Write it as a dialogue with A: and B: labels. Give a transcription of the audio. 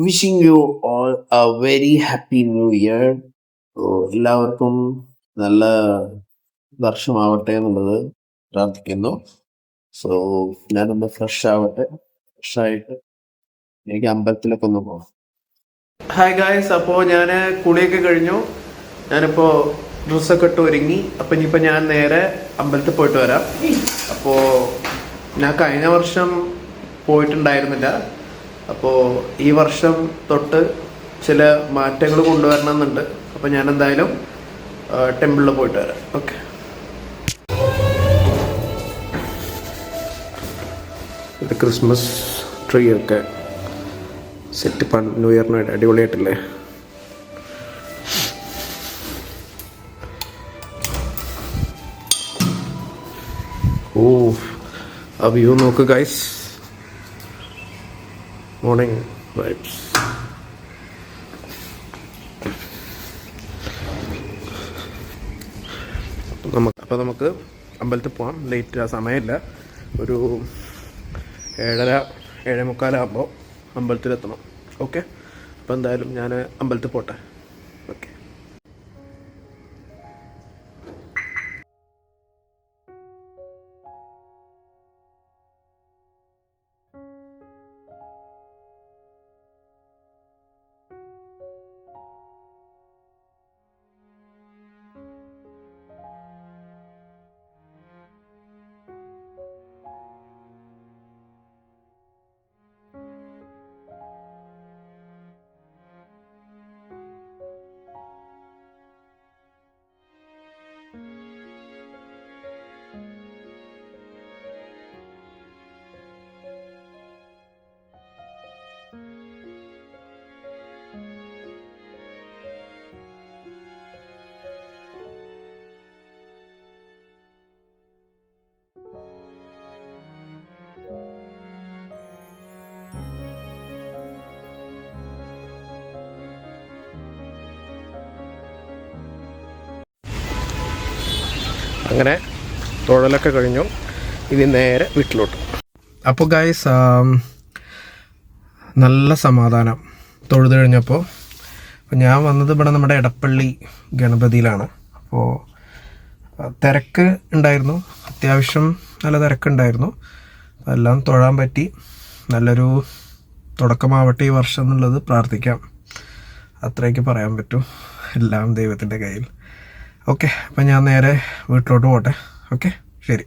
A: Wishing you all a very happy new year. എല്ലാവർക്കും നല്ല വർഷമാവട്ടെ എന്നുള്ളത് പ്രാർത്ഥിക്കുന്നു. സോ ഞാനൊന്ന് ഫ്രഷായിട്ട് എനിക്ക് അമ്പലത്തിലൊക്കെ ഒന്ന് പോകാം. ഹായ് ഗായ്സ്, അപ്പോൾ ഞാൻ കുളിയൊക്കെ കഴിഞ്ഞു. ഞാനിപ്പോൾ ഡ്രസ്സൊക്കെ ഇട്ട് ഒരുങ്ങി. അപ്പോൾ ഇനിയിപ്പോൾ ഞാൻ നേരെ അമ്പലത്തിൽ പോയിട്ട് വരാം. അപ്പോൾ ഞാൻ കഴിഞ്ഞ വർഷം പോയിട്ടുണ്ടായിരുന്നില്ല. അപ്പോൾ ഈ വർഷം തൊട്ട് ചില മാറ്റങ്ങൾ കൊണ്ടുവരണം എന്നുണ്ട്. അപ്പോൾ ഞാൻ എന്തായാലും ടെമ്പിളിൽ പോയിട്ട് വരാം. ഓക്കെ. ഇത് ക്രിസ്മസ് ട്രീ ഒക്കെ സെറ്റ് ന്യൂ ഇയറിനായിട്ട് അടിപൊളിയായിട്ടില്ലേ? ഓ, ആ വ്യൂ നോക്ക് ഗൈസ്. Morning vibes. അപ്പോൾ നമുക്ക് അമ്പലത്തിൽ പോകാം. ലേറ്റ് ആ സമയമില്ല. ഒരു 7:45 അമ്പലത്തിലെത്തണം. ഓക്കെ. അപ്പോൾ എന്തായാലും ഞാൻ അമ്പലത്തിൽ പോട്ടെ. ഓക്കെ. അങ്ങനെ തൊഴലൊക്കെ കഴിഞ്ഞു. ഇനി നേരെ വീട്ടിലോട്ട്. അപ്പോൾ ഗൈസ്, നല്ല സമാധാനം തൊഴുത് കഴിഞ്ഞപ്പോൾ. അപ്പോൾ ഞാൻ വന്നത് ഇവിടെ നമ്മുടെ എടപ്പള്ളി ഗണപതിയിലാണ്. അപ്പോൾ തിരക്ക് ഉണ്ടായിരുന്നു, അത്യാവശ്യം നല്ല തിരക്കുണ്ടായിരുന്നു. എല്ലാം തൊഴാൻ പറ്റി. നല്ലൊരു തുടക്കമാവട്ടെ ഈ വർഷം എന്നുള്ളത് പ്രാർത്ഥിക്കാം. അത്രയൊക്കെ പറയാൻ പറ്റും. എല്ലാം ദൈവത്തിൻ്റെ കയ്യിൽ. ഓക്കെ. അപ്പം ഞാൻ നേരെ വീട്ടിലോട്ട് പോട്ടെ. ഓക്കെ, ശരി.